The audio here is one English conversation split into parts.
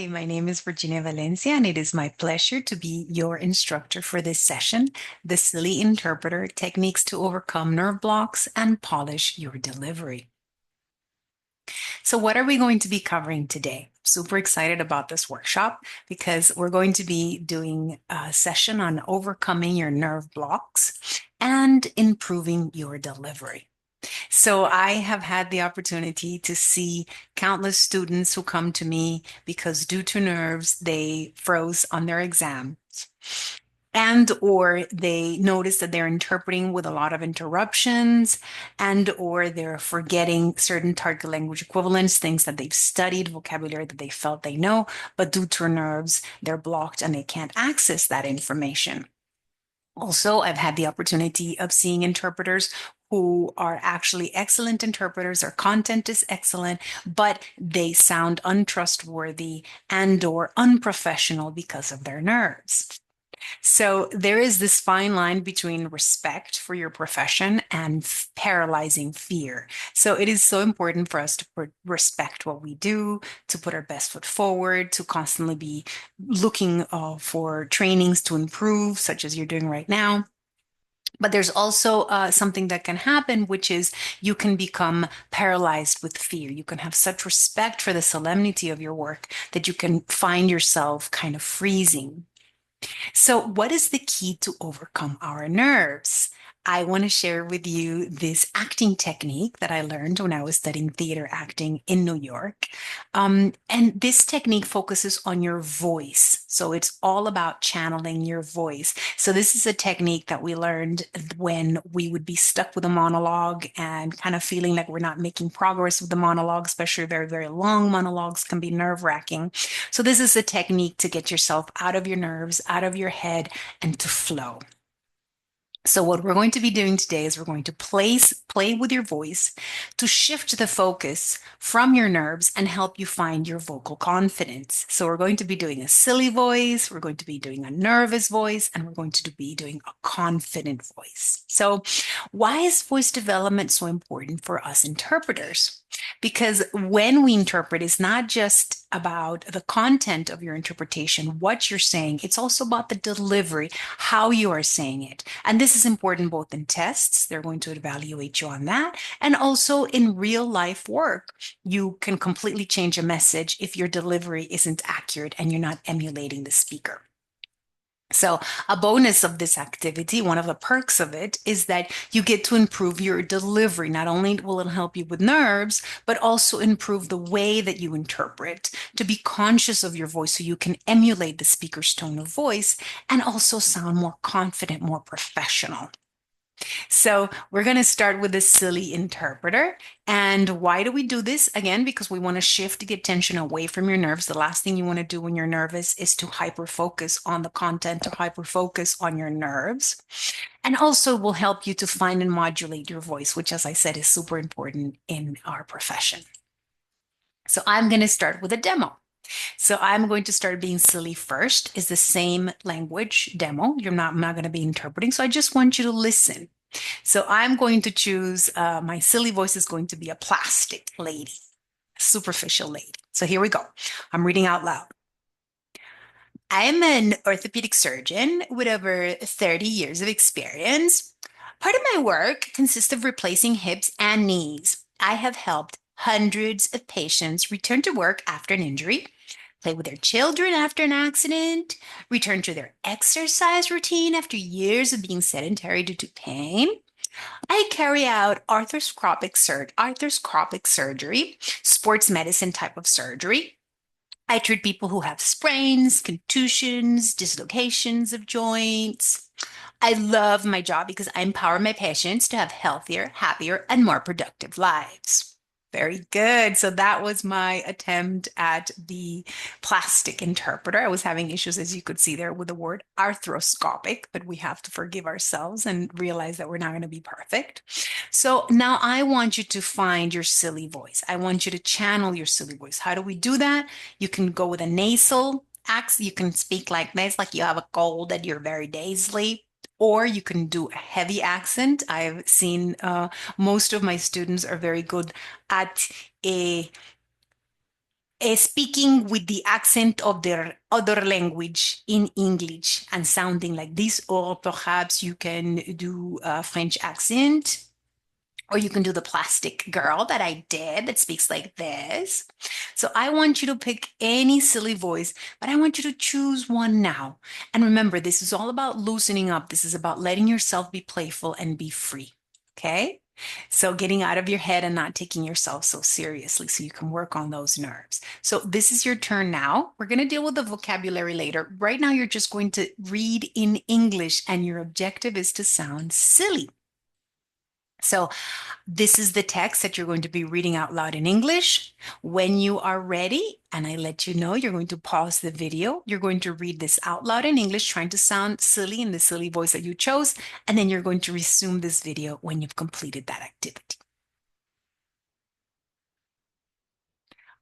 My name is Virginia Valencia, and it is my pleasure to be your instructor for this session, the Silly Interpreter Techniques to Overcome Nerve Blocks and Polish Your Delivery. So, what are we going to be covering today? Super excited about this workshop because we're going to be doing a session on overcoming your nerve blocks and improving your delivery. So I have had the opportunity to see countless students who come to me because due to nerves, they froze on their exams and or they notice that they're interpreting with a lot of interruptions and or they're forgetting certain target language equivalents, things that they've studied, vocabulary that they felt they know, but due to nerves, they're blocked and they can't access that information. Also, I've had the opportunity of seeing interpreters who are actually excellent interpreters. Their content is excellent, but they sound untrustworthy and or unprofessional because of their nerves. So there is this fine line between respect for your profession and paralyzing fear. So it is so important for us to respect what we do, to put our best foot forward, to constantly be looking for trainings to improve, such as you're doing right now. But there's also something that can happen, which is you can become paralyzed with fear. You can have such respect for the solemnity of your work that you can find yourself kind of freezing. So, what is the key to overcome our nerves? I want to share with you this acting technique that I learned when I was studying theater acting in New York. And this technique focuses on your voice. So, it's all about channeling your voice. So, this is a technique that we learned when we would be stuck with a monologue and kind of feeling like we're not making progress with the monologue, especially very, very long monologues can be nerve wracking. So this is a technique to get yourself out of your nerves, out of your head, and to flow. So what we're going to be doing today is we're going to play with your voice to shift the focus from your nerves and help you find your vocal confidence. So we're going to be doing a silly voice, we're going to be doing a nervous voice, and we're going to be doing a confident voice. So why is voice development so important for us interpreters? Because when we interpret, it's not just about the content of your interpretation, what you're saying, it's also about the delivery, how you are saying it. And this is important both in tests, they're going to evaluate you on that, and also in real life work. You can completely change a message if your delivery isn't accurate and you're not emulating the speaker. So, a bonus of this activity, one of the perks of it, is that you get to improve your delivery. Not only will it help you with nerves, but also improve the way that you interpret, to be conscious of your voice so you can emulate the speaker's tone of voice and also sound more confident, more professional. So we're going to start with the silly interpreter. And why do we do this? Again, because we want to shift the attention away from your nerves. The last thing you want to do when you're nervous is to hyper focus on the content or hyper focus on your nerves. And also will help you to find and modulate your voice, which, as I said, is super important in our profession. So I'm going to start with a demo. So I'm going to start being silly first. Is the same language demo. I'm not going to be interpreting. So I just want you to listen. So I'm going to choose, my silly voice is going to be a plastic lady, a superficial lady. So here we go. I'm reading out loud. I'm an orthopedic surgeon with over 30 years of experience. Part of my work consists of replacing hips and knees. I have helped hundreds of patients return to work after an injury, play with their children after an accident, return to their exercise routine after years of being sedentary due to pain. I carry out arthroscopic surgery, sports medicine type of surgery. I treat people who have sprains, contusions, dislocations of joints. I love my job because I empower my patients to have healthier, happier, and more productive lives. Very good. So that was my attempt at the plastic interpreter. I was having issues, as you could see there, with the word arthroscopic, but we have to forgive ourselves and realize that we're not going to be perfect. So now I want you to find your silly voice. I want you to channel your silly voice. How do we do that? You can go with a nasal accent. You can speak like this, like you have a cold and you're very nasally. Or you can do a heavy accent. I've seen most of my students are very good at a speaking with the accent of their other language in English and sounding like this, or perhaps you can do a French accent, or you can do the plastic girl that I did that speaks like this. So I want you to pick any silly voice, but I want you to choose one now. And remember, this is all about loosening up. This is about letting yourself be playful and be free. Okay? So getting out of your head and not taking yourself so seriously so you can work on those nerves. So this is your turn now. We're going to deal with the vocabulary later. Right now, you're just going to read in English, and your objective is to sound silly. So this is the text that you're going to be reading out loud in English. When you are ready, and I let you know, you're going to pause the video. You're going to read this out loud in English, trying to sound silly in the silly voice that you chose. And then you're going to resume this video when you've completed that activity.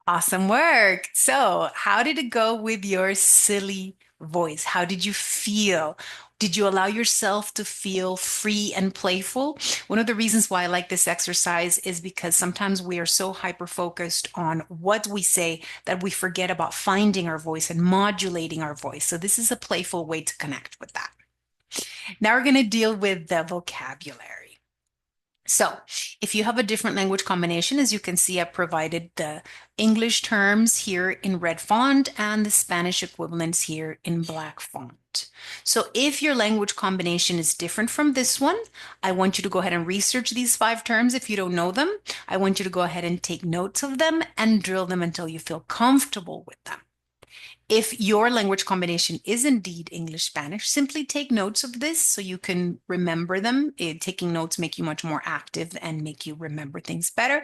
Awesome work. So, how did it go with your silly voice? How did you feel? Did you allow yourself to feel free and playful? One of the reasons why I like this exercise is because sometimes we are so hyper focused on what we say that we forget about finding our voice and modulating our voice. So, this is a playful way to connect with that. Now, we're going to deal with the vocabulary. So, if you have a different language combination, as you can see, I've provided the English terms here in red font and the Spanish equivalents here in black font. So, if your language combination is different from this one, I want you to go ahead and research these 5 terms if you don't know them. I want you to go ahead and take notes of them and drill them until you feel comfortable with them. If your language combination is indeed English Spanish, simply take notes of this so you can remember them. Taking notes make you much more active and make you remember things better.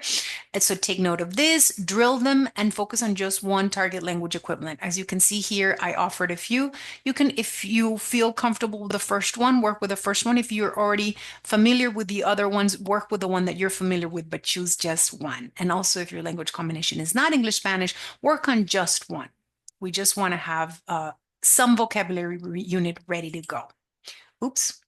And so take note of this, drill them, and focus on just one target language equivalent. As you can see here, I offered a few. You can, if you feel comfortable with the first one, work with the first one. If you're already familiar with the other ones, work with the one that you're familiar with, but choose just one. And also, if your language combination is not English Spanish, work on just one. We just want to have some vocabulary unit ready to go. Oops.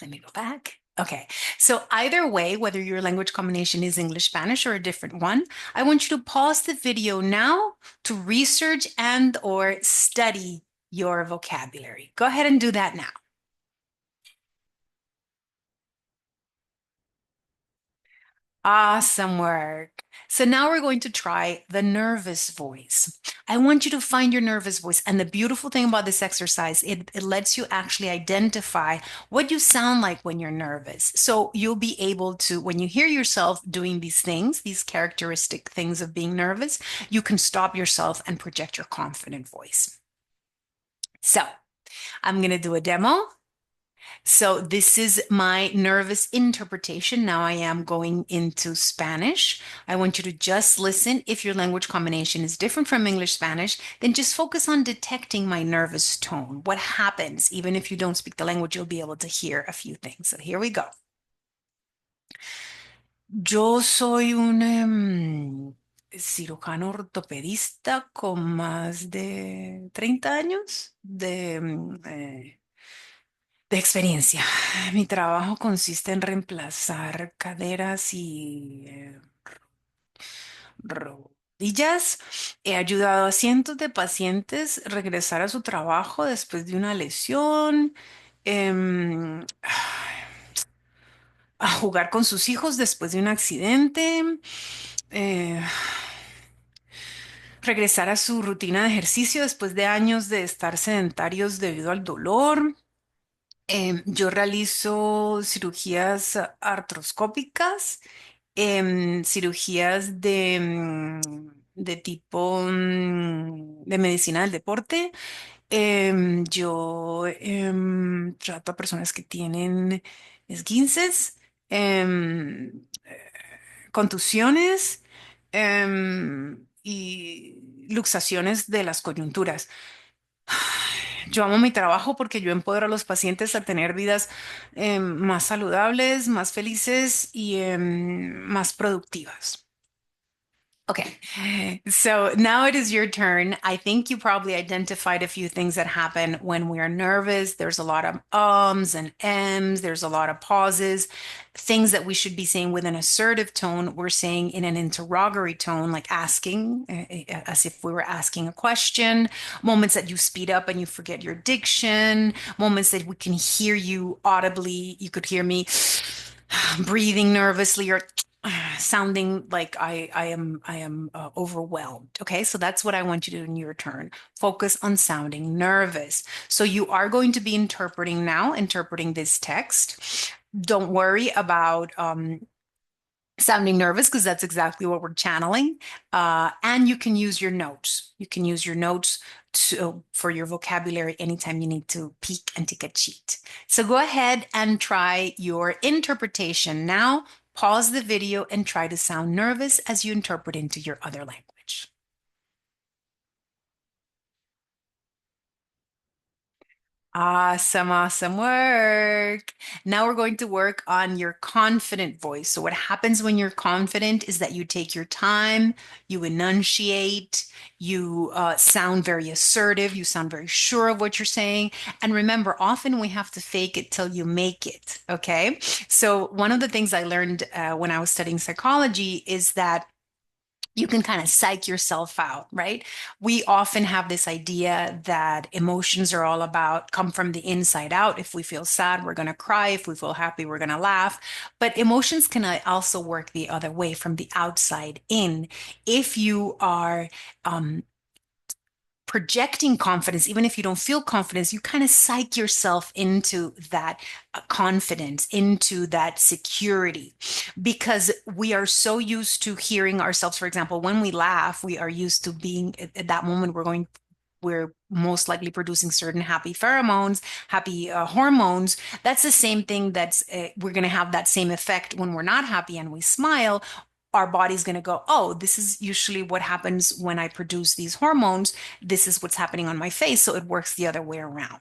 Let me go back. Okay, so either way, whether your language combination is English, Spanish, or a different one, I want you to pause the video now to research and or study your vocabulary. Go ahead and do that now. Awesome work. So now we're going to try the nervous voice. I want you to find your nervous voice. And the beautiful thing about this exercise, it lets you actually identify what you sound like when you're nervous. So you'll be able to, when you hear yourself doing these things, these characteristic things of being nervous, you can stop yourself and project your confident voice. So I'm going to do a demo. So this is my nervous interpretation. Now I am going into Spanish. I want you to just listen. If your language combination is different from English Spanish, then just focus on detecting my nervous tone. What happens? Even if you don't speak the language, you'll be able to hear a few things. So here we go. Yo soy un cirujano ortopedista con más de 30 años de experiencia. Mi trabajo consiste en reemplazar caderas y rodillas. He ayudado a cientos de pacientes regresar a su trabajo después de una lesión, a jugar con sus hijos después de un accidente, eh, regresar a su rutina de ejercicio después de años de estar sedentarios debido al dolor. Yo realizo cirugías artroscópicas, cirugías de tipo de medicina del deporte. Yo trato a personas que tienen esguinces, contusiones y luxaciones de las coyunturas. Yo amo mi trabajo porque yo empodero a los pacientes a tener vidas más saludables, más felices y más productivas. Okay, so now it is your turn. I think you probably identified a few things that happen when we are nervous. There's a lot of ums and ems, there's a lot of pauses, things that we should be saying with an assertive tone. We're saying in an interrogatory tone, like asking, as if we were asking a question, moments that you speed up and you forget your diction, moments that we can hear you audibly. You could hear me breathing nervously or sounding like I am overwhelmed. Okay, so that's what I want you to do in your turn. Focus on sounding nervous. So you are going to be interpreting now, interpreting this text. Don't worry about sounding nervous because that's exactly what we're channeling. And you can use your notes. You can use your notes for your vocabulary anytime you need to peek and take a cheat. So go ahead and try your interpretation now. Pause the video and try to sound nervous as you interpret into your other language. Awesome, awesome work. Now we're going to work on your confident voice. So, what happens when you're confident is that you take your time, you enunciate, you sound very assertive, you sound very sure of what you're saying. And remember, often we have to fake it till you make it. Okay. So, one of the things I learned when I was studying psychology is that you can kind of psych yourself out, right? We often have this idea that emotions are all about come from the inside out. If we feel sad, we're going to cry. If we feel happy, we're going to laugh. But emotions can also work the other way from the outside in. If you are projecting confidence, even if you don't feel confidence, you kind of psych yourself into that confidence, into that security, because we are so used to hearing ourselves. For example, when we laugh, we are used to being at that moment, we're most likely producing certain happy pheromones, happy hormones. That's the same thing we're going to have that same effect when we're not happy and we smile. Our body's going to go, oh, this is usually what happens when I produce these hormones. This is what's happening on my face. So it works the other way around.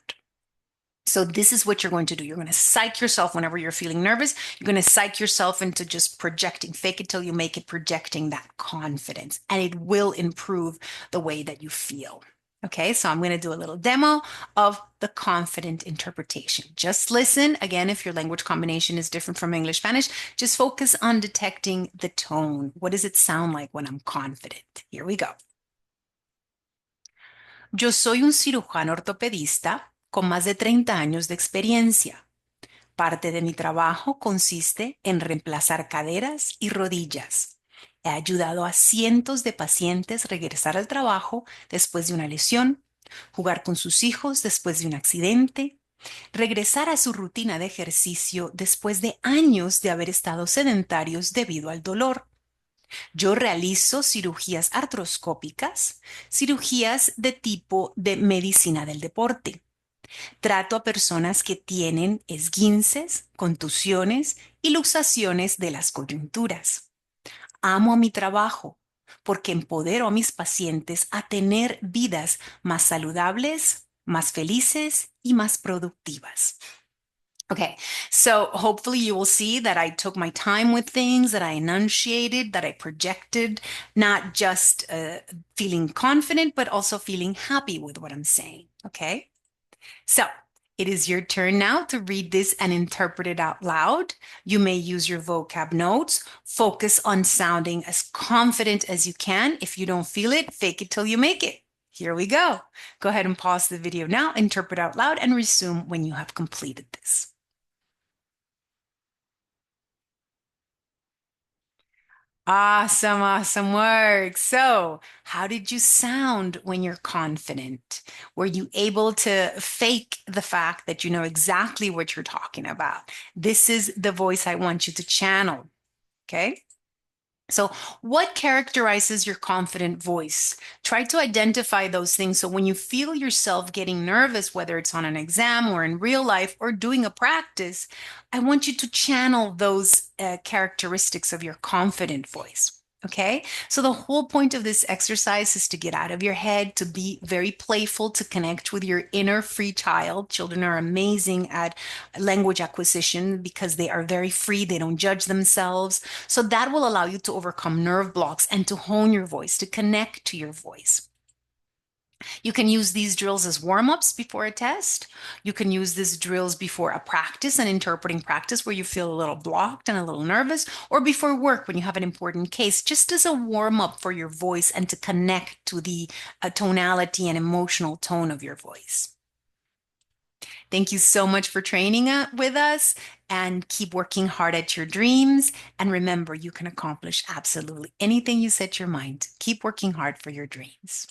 So this is what you're going to do. You're going to psych yourself whenever you're feeling nervous. You're going to psych yourself into just projecting, fake it till you make it, projecting that confidence, and it will improve the way that you feel. Okay, so I'm going to do a little demo of the confident interpretation. Just listen. Again, if your language combination is different from English, Spanish, just focus on detecting the tone. What does it sound like when I'm confident? Here we go. Yo soy un cirujano ortopedista con más de 30 años de experiencia. Parte de mi trabajo consiste en reemplazar caderas y rodillas. He ayudado a cientos de pacientes regresar al trabajo después de una lesión, jugar con sus hijos después de un accidente, regresar a su rutina de ejercicio después de años de haber estado sedentarios debido al dolor. Yo realizo cirugías artroscópicas, cirugías de tipo de medicina del deporte. Trato a personas que tienen esguinces, contusiones y luxaciones de las coyunturas. Amo a mi trabajo porque empodero a mis pacientes a tener vidas más saludables, más felices y más productivas. Okay, so hopefully you will see that I took my time with things, that I enunciated, that I projected, not just feeling confident, but also feeling happy with what I'm saying. Okay, so it is your turn now to read this and interpret it out loud. You may use your vocab notes. Focus on sounding as confident as you can. If you don't feel it, fake it till you make it. Here we go. Go ahead and pause the video now, interpret out loud, and resume when you have completed this. Awesome, awesome work. So, how did you sound when you're confident? Were you able to fake the fact that you know exactly what you're talking about? This is the voice I want you to channel. Okay. So, what characterizes your confident voice? Try to identify those things. So, when you feel yourself getting nervous, whether it's on an exam or in real life or doing a practice, I want you to channel those characteristics of your confident voice. Okay, so the whole point of this exercise is to get out of your head, to be very playful, to connect with your inner free child. Children are amazing at language acquisition because they are very free, they don't judge themselves. So that will allow you to overcome nerve blocks and to hone your voice, to connect to your voice. You can use these drills as warm-ups before a test. You can use these drills before a practice, an interpreting practice where you feel a little blocked and a little nervous, or before work when you have an important case, just as a warm-up for your voice and to connect to the tonality and emotional tone of your voice. Thank you so much for training with us, and keep working hard at your dreams. And remember, you can accomplish absolutely anything you set your mind to. Keep working hard for your dreams.